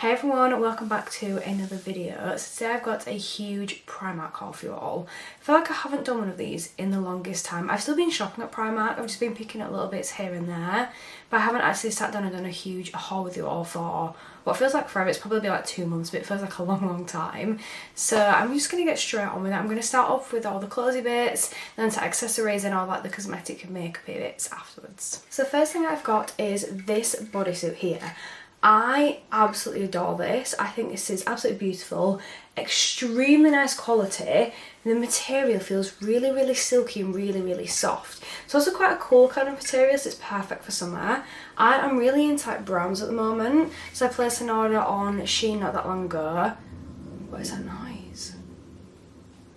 Hey everyone, welcome back to another video. So today I've got a huge Primark haul for you all. I feel like I haven't done one of these in the longest time. I've still been shopping at Primark, I've just been picking up little bits here and there, but I haven't actually sat down and done a huge haul with you all for what feels like forever. It's probably been like 2 months, but it feels like a long time. So I'm just going to get straight on with it. I'm going to start off with all the clothy bits, then to accessories and all like the cosmetic and makeup bits afterwards. So the first thing I've got is this bodysuit here. I absolutely adore this. I think this is absolutely beautiful, extremely nice quality. The material feels really silky and really soft. It's also quite a cool kind of material, so it's perfect for summer. I am really into like browns at the moment, so I placed an order on Shein not that long ago. What is that noise?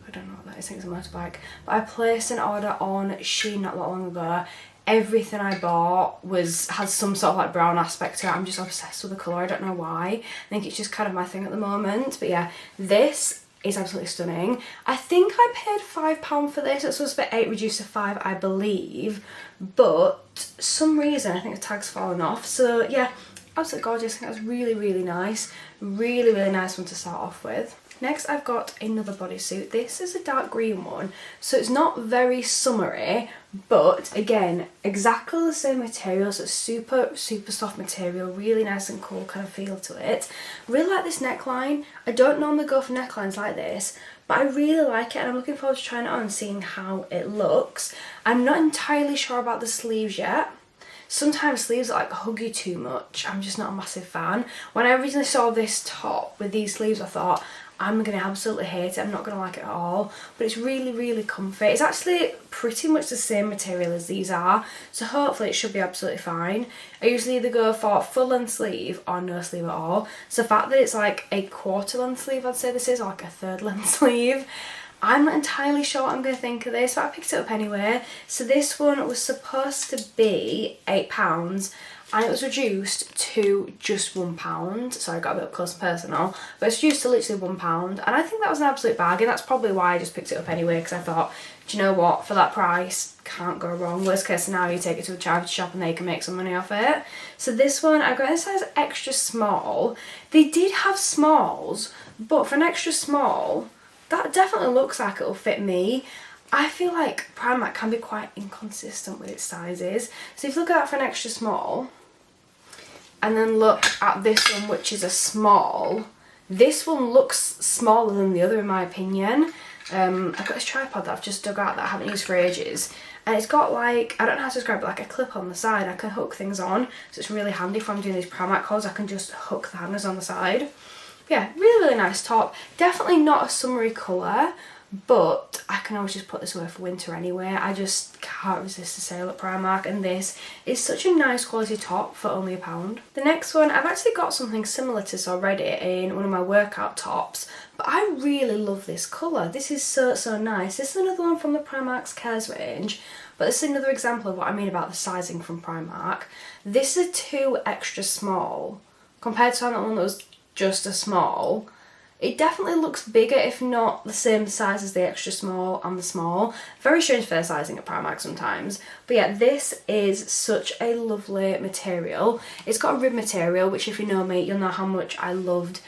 I don't know what that is, I think it's a motorbike. But I placed an order on Shein not that long ago. Everything I bought has some sort of like brown aspect to it. I'm just obsessed with the colour, I don't know why. I think it's just kind of my thing at the moment. But yeah, this is absolutely stunning. I think I paid £5 for this. It's supposed to be 8 reduced to 5, I believe. But some reason I think the tag's fallen off. So yeah, absolutely gorgeous. I think that's really nice. Really nice one to start off with. Next I've got another bodysuit. This is a dark green one, so it's not very summery, but again, exactly the same material, so it's super soft material, really nice and cool kind of feel to it. Really like this neckline. I don't normally go for necklines like this, but I really like it and I'm looking forward to trying it on and seeing how it looks. I'm not entirely sure about the sleeves yet. Sometimes sleeves like hug you too much. I'm just not a massive fan. When I originally saw this top with these sleeves, I thought, I'm going to absolutely hate it, I'm not going to like it at all, but it's really comfy. It's actually pretty much the same material as these are, so hopefully it should be absolutely fine. I usually either go for full length sleeve or no sleeve at all, so the fact that it's like a quarter length sleeve, I'd say this is, or like a third length sleeve, I'm not entirely sure what I'm going to think of this, but I picked it up anyway. So this one was supposed to be £8 and it was reduced to just £1. So I got a bit up close and personal, but it's reduced to literally £1 and I think that was an absolute bargain. That's probably why I just picked it up anyway, because I thought, do you know what, for that price, can't go wrong. Worst case scenario, you take it to a charity shop and they can make some money off it. So this one, I got in a size extra small. They did have smalls, but for an extra small, that definitely looks like it'll fit me. I feel like Primark can be quite inconsistent with its sizes. So if you look at that for an extra small, and then look at this one, which is a small, this one looks smaller than the other in my opinion. I've got this tripod that I've just dug out that I haven't used for ages. And it's got like, I don't know how to describe it, like a clip on the side. I can hook things on, so it's really handy if I'm doing these Primark hauls. I can just hook the hangers on the side. Yeah, really nice top. Definitely not a summery colour, but I can always just put this away for winter anyway. I just can't resist the sale at Primark, and this is such a nice quality top for only £1. The next one, I've actually got something similar to this already in one of my workout tops, but I really love this colour. This is so nice. This is another one from the Primark's Cares range, but this is another example of what I mean about the sizing from Primark. This is a 2 extra small compared to that one that was just a small. It definitely looks bigger, if not the same size as the extra small and the small. Very strange fair sizing at Primark sometimes. But yeah, this is such a lovely material. It's got a rib material, which if you know me, you'll know how much I loved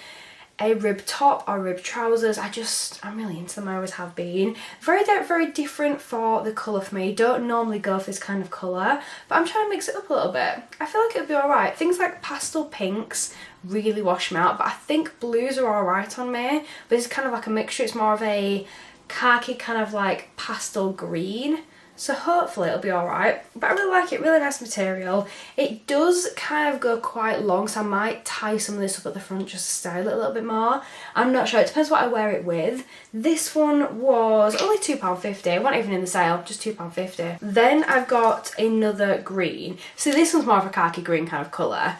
a rib top or rib trousers. I'm really into them, I always have been. Very different for the colour for me. Don't normally go for this kind of colour, but I'm trying to mix it up a little bit. I feel like it'll be alright. Things like pastel pinks really wash me out, but I think blues are alright on me. But it's kind of like a mixture. It's more of a khaki kind of like pastel green. So hopefully it'll be alright, but I really like it, really nice material. It does kind of go quite long, so I might tie some of this up at the front just to style it a little bit more. I'm not sure, it depends what I wear it with. This one was only £2.50, it wasn't even in the sale, just £2.50. Then I've got another green. So this one's more of a khaki green kind of colour.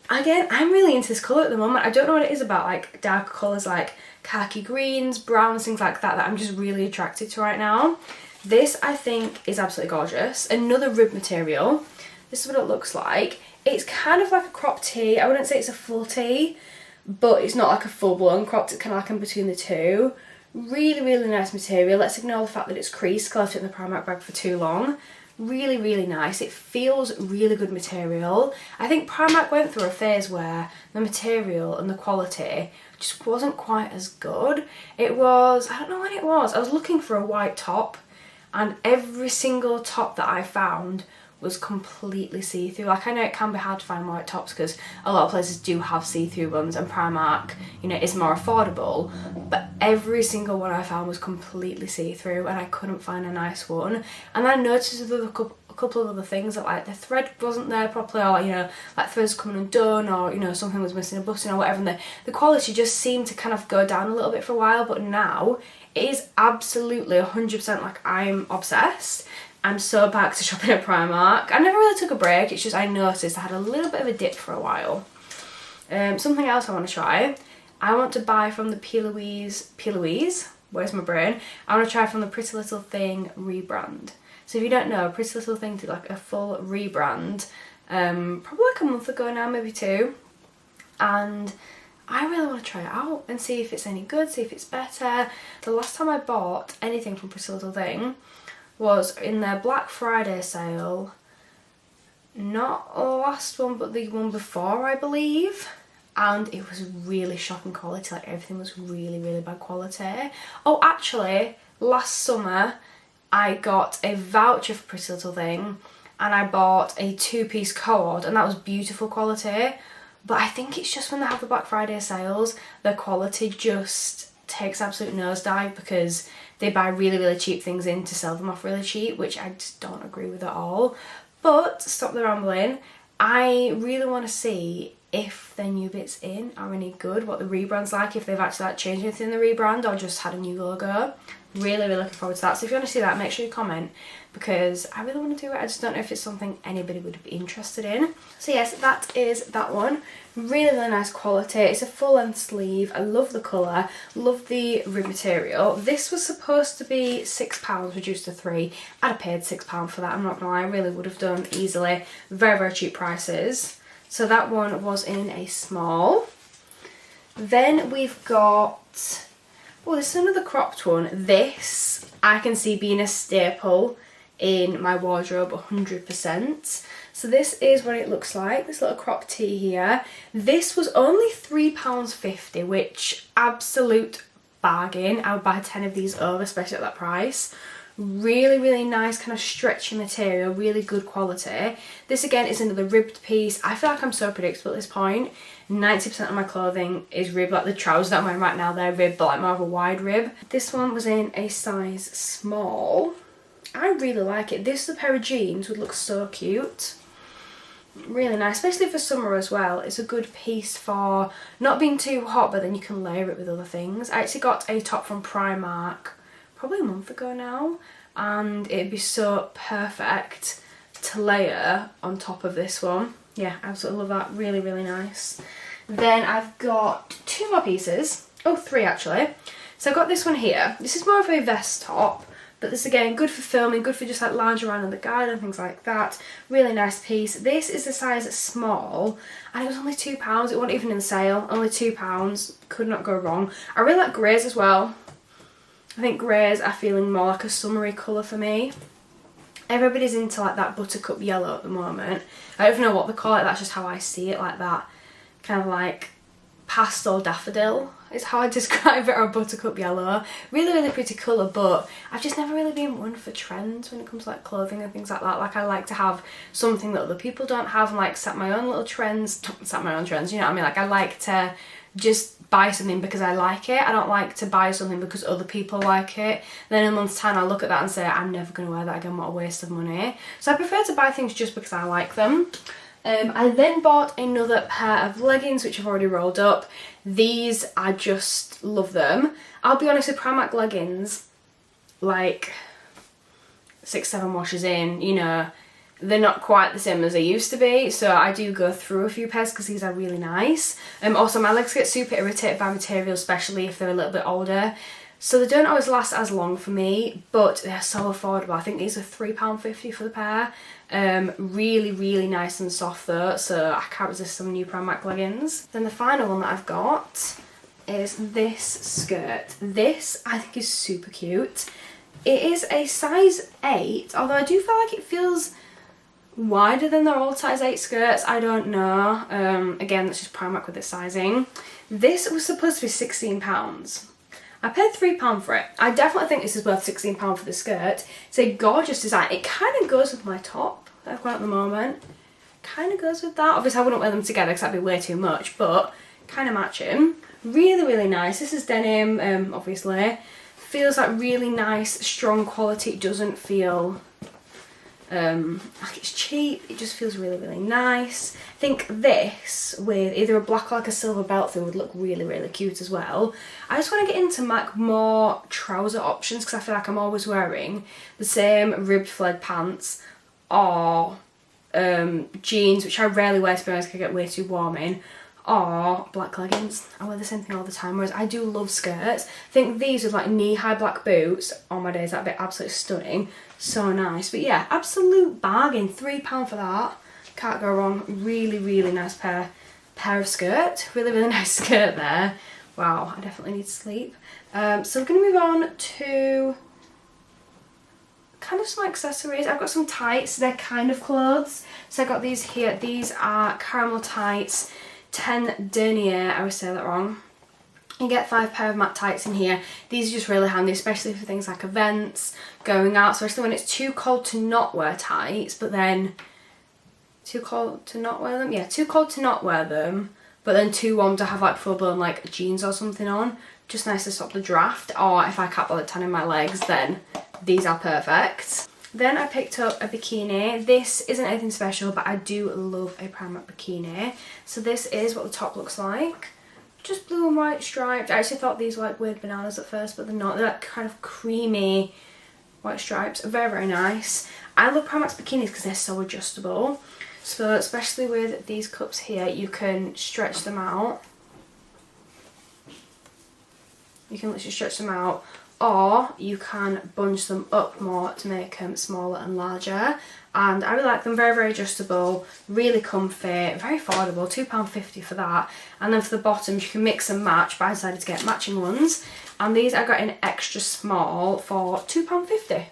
Again, I'm really into this colour at the moment. I don't know what it is about like darker colours like khaki greens, browns, things like that I'm just really attracted to right now. This I think is absolutely gorgeous. Another rib material. This is what it looks like. It's kind of like a crop tee. I wouldn't say it's a full tee, but it's not like a full-blown cropped. It's kind of like in between the two. Really nice material. Let's ignore the fact that it's creased because I left it in the Primark bag for too long. Really, really nice. It feels really good material. I think Primark went through a phase where the material and the quality just wasn't quite as good. It was, I don't know when it was, I was looking for a white top and every single top that I found was completely see-through. Like, I know it can be hard to find white tops because a lot of places do have see-through ones and Primark, you know, is more affordable, but every single one I found was completely see-through and I couldn't find a nice one. And I noticed with a couple of other things that, like, the thread wasn't there properly, or, you know, like threads coming undone, or, you know, something was missing a button or whatever, and the quality just seemed to kind of go down a little bit for a while. But now it is absolutely 100% like, I'm obsessed. I'm so back to shopping at Primark. I never really took a break, it's just I noticed I had a little bit of a dip for a while. Something else I want to try. I want to buy from the P. Louise, where's my brain? I want to try from the Pretty Little Thing rebrand. So if you don't know, Pretty Little Thing did like a full rebrand, probably like a month ago now, maybe 2. And I really want to try it out and see if it's any good, see if it's better. The last time I bought anything from Pretty Little Thing was in their Black Friday sale, not the last one but the one before, I believe, and it was really shocking quality. Like, everything was really, really bad quality. Oh, actually, last summer I got a voucher for Pretty Little Thing and I bought a 2-piece cord and that was beautiful quality, but I think it's just when they have the Black Friday sales, the quality just takes absolute nosedive because they buy really, really cheap things in to sell them off really cheap, which I just don't agree with at all. But stop the rambling. I really want to see if their new bits in are any good, what the rebrand's like, if they've actually like changed anything in the rebrand or just had a new logo. Really, really looking forward to that. So if you want to see that, make sure you comment because I really want to do it. I just don't know if it's something anybody would be interested in. So yes, that is that one. Really, really nice quality. It's a full length sleeve. I love the colour, love the rib material. This was supposed to be £6, reduced to 3. I'd have paid £6 for that, I'm not gonna lie. I really would have done easily. Very, very cheap prices. So that one was in a small. Then we've got, oh, this is another cropped one. This I can see being a staple in my wardrobe 100%. So this is what it looks like, this little crop tee here. This was only £3.50, which absolute bargain. I would buy 10 of these over, especially at that price. Really, really nice kind of stretchy material, really good quality. This again is another ribbed piece. I feel like I'm so predictable at this point. 90% of my clothing is ribbed, like the trousers that I'm wearing right now, they're ribbed, but like more of a wide rib. This one was in a size small. I really like it. This is a pair of jeans would look so cute. Really nice, especially for summer as well. It's a good piece for not being too hot, but then you can layer it with other things. I actually got a top from Primark probably a month ago now, and it'd be so perfect to layer on top of this one. Yeah, I absolutely love that. Really, really nice. Then I've got 2 more pieces. Oh, 3 actually. So I've got this one here. This is more of a vest top, but this again, good for filming, good for just like lounging around in the garden and things like that. Really nice piece. This is a size small and it was only £2. It wasn't even in sale, only £2. Could not go wrong. I really like greys as well. I think greys are feeling more like a summery colour for me. Everybody's into like that buttercup yellow at the moment. I don't even know what they call it, that's just how I see it, like that kind of like pastel daffodil is how I describe it, or buttercup yellow. Really, really pretty colour, but I've just never really been one for trends when it comes to like clothing and things like that. Like, I like to have something that other people don't have and like set my own little trends, set my own trends, you know what I mean? Like, I like to just buy something because I like it. I don't like to buy something because other people like it. Then in a month's time I'll look at that and say, I'm never going to wear that again, what a waste of money. So I prefer to buy things just because I like them. I then bought another pair of leggings, which I've already rolled up. These, I just love them. I'll be honest with Primark leggings, like 6-7 washes in, you know, they're not quite the same as they used to be, so I do go through a few pairs because these are really nice. Also, my legs get super irritated by material, especially if they're a little bit older, so they don't always last as long for me, but they're so affordable. I think these are £3.50 for the pair. Really, really nice and soft though, so I can't resist some new Primark leggings. Then the final one that I've got is this skirt. This I think is super cute. It is a size 8, although I do feel like it feels wider than their old size 8 skirts. I don't know. Again, that's just Primark with the sizing. This was supposed to be £16. I paid £3 for it. I definitely think this is worth £16 for the skirt. It's a gorgeous design. It kind of goes with my top that I've got at the moment. Kind of goes with that. Obviously I wouldn't wear them together because that'd be way too much, but kind of matching. Really, really nice. This is denim, obviously. Feels like really nice, strong quality. It doesn't feel like it's cheap. It just feels really, really nice. I think this with either a black or like a silver belt through would look really, really cute as well. I just want to get into like more trouser options because I feel like I'm always wearing the same ribbed flared pants or jeans, which I rarely wear to be honest, I get way too warm in, or black leggings. I wear the same thing all the time, whereas I do love skirts. I think these with like knee-high black boots on my days, that'd be absolutely stunning. So nice. But yeah, absolute bargain. £3 for that. Can't go wrong. Really, really nice pair of skirt. Really, really nice skirt there. Wow, I definitely need sleep. So we're going to move on to kind of some accessories. I've got some tights. They're kind of clothes. So I got these here. These are caramel tights. 10 denier. I always say that wrong. You get 5 pair of matte tights in here. These are just really handy, especially for things like events, going out, especially when it's too cold to not wear tights, but then too cold to not wear them? Yeah, too cold to not wear them, but then too warm to have like full-blown like jeans or something on. Just nice to stop the draft, or if I can't bother tanning my legs, then these are perfect. Then I picked up a bikini. This isn't anything special, but I do love a Primark bikini. So this is what the top looks like. Just blue and white striped. I actually thought these were like weird bananas at first, but they're not. They're like kind of creamy white stripes. Very, very nice. I love Primark's bikinis because they're so adjustable. So especially with these cups here, you can stretch them out. You can literally stretch them out, or you can bunch them up more to make them smaller and larger. And I really like them. Very, very adjustable, really comfy, very affordable, £2.50 for that. And then for the bottoms you can mix and match, but I decided to get matching ones. And these I got in extra small for £2.50.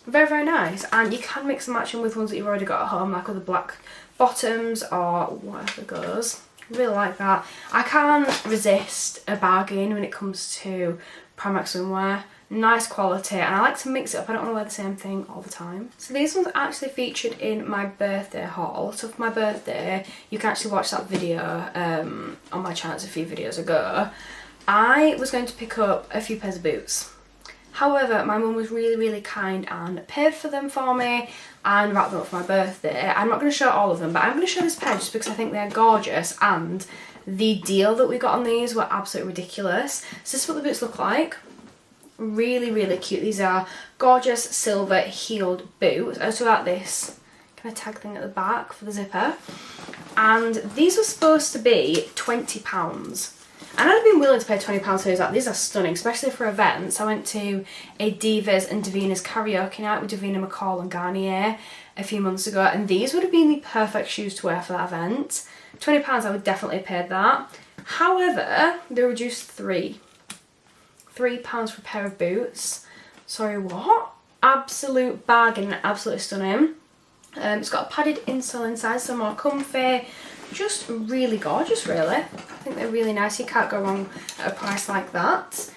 Very, very nice. And you can mix and match them with ones that you've already got at home, like with the black bottoms or whatever goes. Really like that. I can't resist a bargain when it comes to Primark swimwear. Nice quality, and I like to mix it up. I don't want to wear the same thing all the time. So these ones are actually featured in my birthday haul. So for my birthday, you can actually watch that video on my channel. It's a few videos ago. I was going to pick up a few pairs of boots. However, my mum was really, really kind and paid for them for me and wrapped them up for my birthday. I'm not going to show all of them, but I'm going to show this pair just because I think they're gorgeous, and the deal that we got on these were absolutely ridiculous. So this is what the boots look like. Really, really cute. These are gorgeous silver heeled boots. I also got this kind of tag thing at the back for the zipper. And these were supposed to be £20. And I'd have been willing to pay £20 for these. These are stunning, especially for events. I went to a Divas and Davina's karaoke night with Davina McCall and Garnier a few months ago, and these would have been the perfect shoes to wear for that event. £20, I would definitely have paid that. However, they reduced £3 for a pair of boots. Sorry, what? Absolute bargain, absolutely stunning. It's got a padded insole inside, so more comfy. Just really gorgeous, really. I think they're really nice. You can't go wrong at a price like that.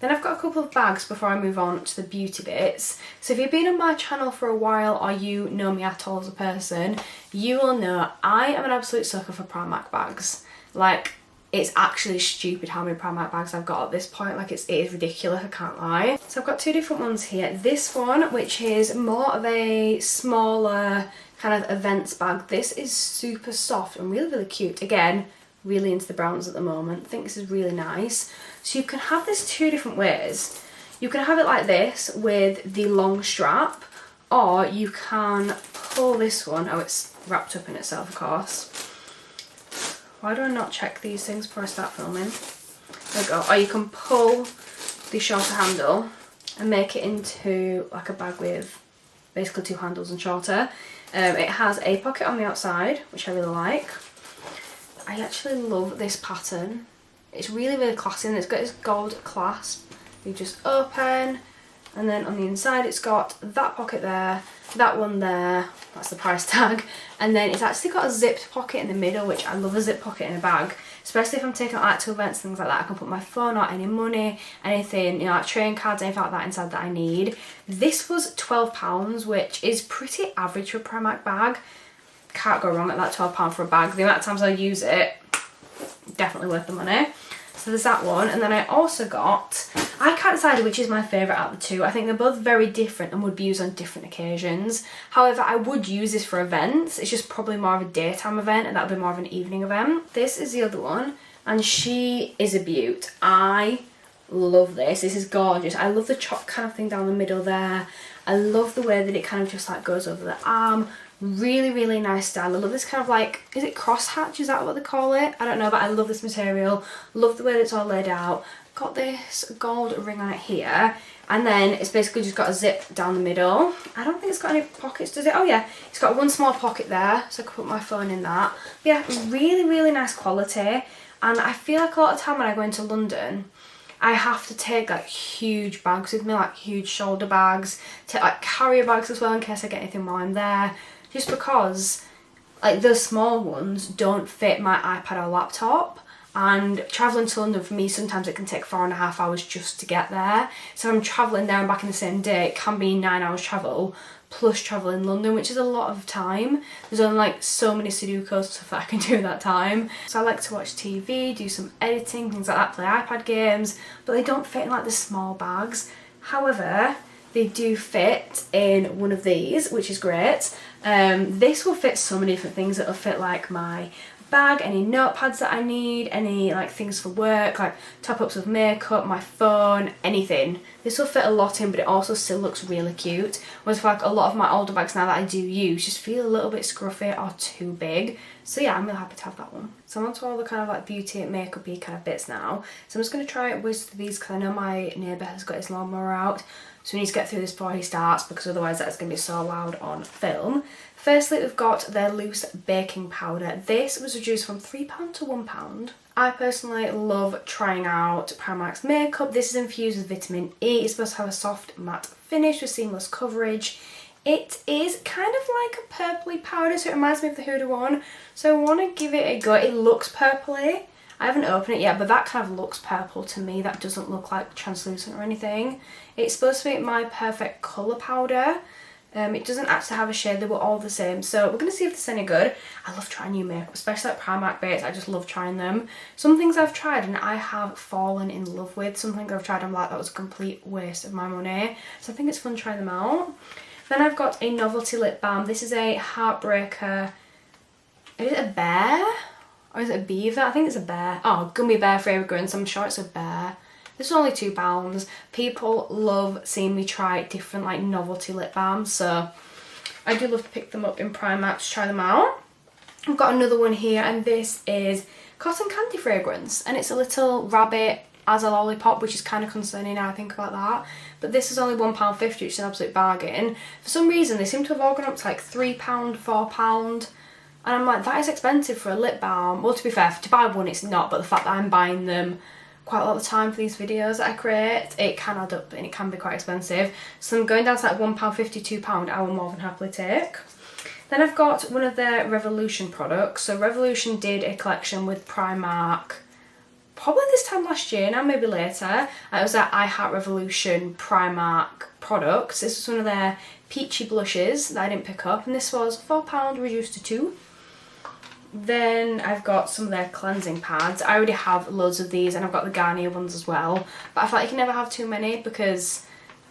Then I've got a couple of bags before I move on to the beauty bits. So if you've been on my channel for a while, or you know me at all as a person, you will know I am an absolute sucker for Primark bags. Like, it's actually stupid how many Primark bags I've got at this point. Like, it is ridiculous, I can't lie. So I've got two different ones here. This one, which is more of a smaller kind of events bag. This is super soft and really, really cute. Again, really into the browns at the moment. I think this is really nice. So you can have this two different ways. You can have it like this with the long strap, or you can pull this one. Oh, it's wrapped up in itself, of course. Why do I not check these things before I start filming? There we go. Or you can pull the shorter handle and make it into like a bag with basically two handles and shorter. It has a pocket on the outside, which I really like. I actually love this pattern. It's really, really classy, and it's got this gold clasp. You just open, And then on the inside it's got that pocket there, that one there, that's the price tag, and then it's actually got a zipped pocket in the middle, which I love a zip pocket in a bag, especially if I'm taking out to events, things like that. I can put my phone or any money, anything, you know, like train cards, anything like that inside that I need. This was £12, which is pretty average for a Primark bag. Can't go wrong at that £12 for a bag. The amount of times I use it, definitely worth the money. So there's that one, and then I also got, I can't decide which is my favourite out of the two. I think they're both very different and would be used on different occasions. However, I would use this for events. It's just probably more of a daytime event, and that would be more of an evening event. This is the other one, and she is a beaut. I love this. This is gorgeous. I love the chop kind of thing down the middle there. I love the way that it kind of just like goes over the arm. Really, really nice style. I love this kind of like, is it crosshatch? Is that what they call it? I don't know, but I love this material. Love the way that it's all laid out. Got this gold ring on it here. And then it's basically just got a zip down the middle. I don't think it's got any pockets, does it? Oh yeah, it's got one small pocket there, so I can put my phone in that. But yeah, really, really nice quality. And I feel like a lot of time when I go into London, I have to take like huge bags with me, like huge shoulder bags, take like carrier bags as well in case I get anything while I'm there. Just because like those small ones don't fit my iPad or laptop, and travelling to London for me, sometimes it can take 4.5 hours just to get there. So if I'm travelling there and back in the same day, it can be 9 hours travel plus travel in London, which is a lot of time. There's only like so many Sudoku stuff that I can do that time. So I like to watch TV, do some editing, things like that, play iPad games, but they don't fit in like the small bags. However, they do fit in one of these, which is great. This will fit so many different things. It'll fit like my bag, any notepads that I need, any like things for work, like top-ups of makeup, my phone, anything. This will fit a lot in, but it also still looks really cute. Whereas for like a lot of my older bags now that I do use just feel a little bit scruffy or too big. So yeah, I'm really happy to have that one. So I'm on to all the kind of like beauty and makeup-y kind of bits now. So I'm just going to try whiz through these because I know my neighbour has got his lawnmower out. So we need to get through this before he starts, because otherwise that's going to be so loud on film. Firstly, we've got their loose baking powder. This was reduced from £3 to £1. I personally love trying out Primark's makeup. This is infused with vitamin E. It's supposed to have a soft matte finish with seamless coverage. It is kind of like a purpley powder, so it reminds me of the Huda one. So I want to give it a go. It looks purpley. I haven't opened it yet, but that kind of looks purple to me. That doesn't look like translucent or anything. It's supposed to be my perfect colour powder. It doesn't actually have a shade, they were all the same. So we're going to see if this is any good. I love trying new makeup, especially like Primark bits. I just love trying them. Some things I've tried and I have fallen in love with. Some things I've tried I'm like, that was a complete waste of my money. So I think it's fun trying them out. Then I've got a novelty lip balm. This is a Heartbreaker. Is it a bear? Or is it a beaver? I think it's a bear. Oh, gummy bear fragrance. I'm sure it's a bear. This is only £2. People love seeing me try different like novelty lip balms, so I do love to pick them up in Primark to try them out. I've got another one here, and this is cotton candy fragrance, and it's a little rabbit as a lollipop, which is kind of concerning now I think about that. But this is only £1.50, which is an absolute bargain. For some reason they seem to have all gone up to like £3, £4, and I'm like, that is expensive for a lip balm. Well, to be fair, to buy one it's not, but the fact that I'm buying them quite a lot of the time for these videos that I create, it can add up and it can be quite expensive. So I'm going down to like £1.50, £2 I will more than happily take. Then I've got one of their Revolution products. So Revolution did a collection with Primark probably this time last year now, maybe later. It was their I Heart Revolution Primark products. This was one of their peachy blushes that I didn't pick up, and this was £4 reduced to £2. Then I've got some of their cleansing pads. I already have loads of these, and I've got the Garnier ones as well. But I feel like you can never have too many, because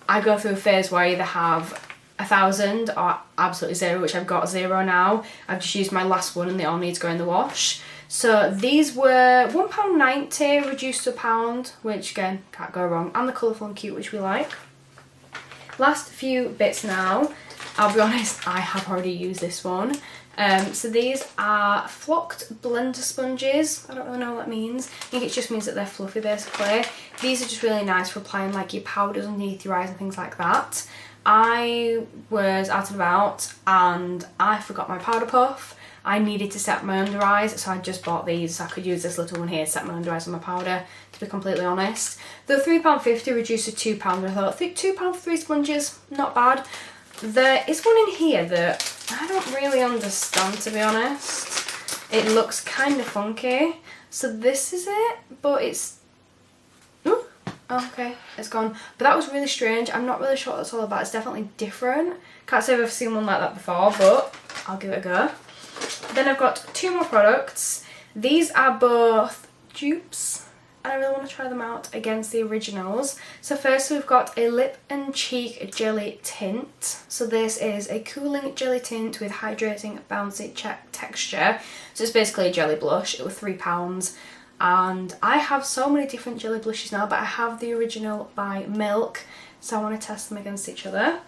I go through a phase where I either have 1,000 or absolutely zero, which I've got 0 now. I've just used my last one and they all need to go in the wash. So these were £1.90 reduced to £1, which again, can't go wrong. And the colourful and cute, which we like. Last few bits now. I'll be honest, I have already used this one. So these are flocked blender sponges. I don't really know what that means. I think it just means that they're fluffy basically. These are just really nice for applying like your powders underneath your eyes and things like that. I was out and about and I forgot my powder puff. I needed to set my under eyes, so I just bought these. So I could use this little one here to set my under eyes and my powder, to be completely honest. They're £3.50 reduced to £2. I thought, £2 for 3 sponges, not bad. There is one in here that I don't really understand, to be honest. It looks kind of funky. So this is it, but it's... Ooh, okay, it's gone. But that was really strange. I'm not really sure what that's all about. It's definitely different. Can't say I've ever seen one like that before, but I'll give it a go. Then I've got 2 more products. These are both dupes, and I really want to try them out against the originals. So first we've got a lip and cheek jelly tint. So this is a cooling jelly tint with hydrating bouncy texture. So it's basically a jelly blush. It was £3. And I have so many different jelly blushes now, but I have the original by Milk, so I want to test them against each other.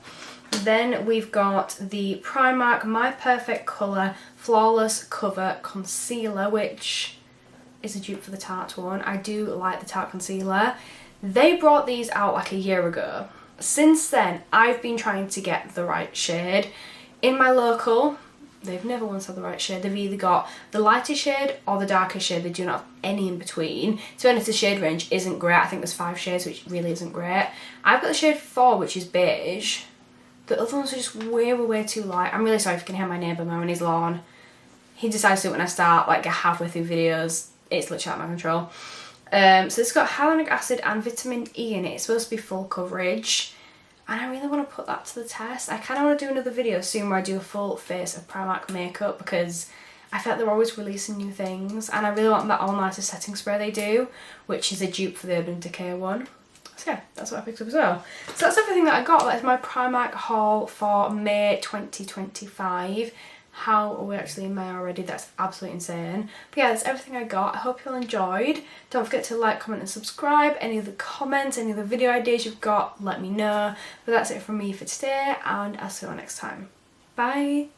Then we've got the Primark My Perfect Colour Flawless Cover Concealer, which is a dupe for the Tarte one. I do like the Tarte concealer. They brought these out like a year ago. Since then, I've been trying to get the right shade. In my local, they've never once had the right shade. They've either got the lighter shade or the darker shade. They do not have any in between. To be honest, the shade range isn't great. I think there's 5 shades, which really isn't great. I've got the shade 4, which is beige. The other ones are just way too light. I'm really sorry if you can hear my neighbour mowing his lawn. He decides to when I start, like, halfway through videos. It's literally out of my control. So it's got hyaluronic acid and vitamin E in it. It's supposed to be full coverage. And I really want to put that to the test. I kind of want to do another video soon where I do a full face of Primark makeup, because I feel like they're always releasing new things. And I really want that All Nighter setting spray they do, which is a dupe for the Urban Decay one. So yeah, that's what I picked up as well. So that's everything that I got. That is my Primark haul for May 2025. How are we actually in May already? That's absolutely insane. But yeah, that's everything I got. I hope you all enjoyed. Don't forget to like, comment and subscribe. Any other comments, any other video ideas you've got, let me know. But that's it from me for today, and I'll see you all next time. Bye!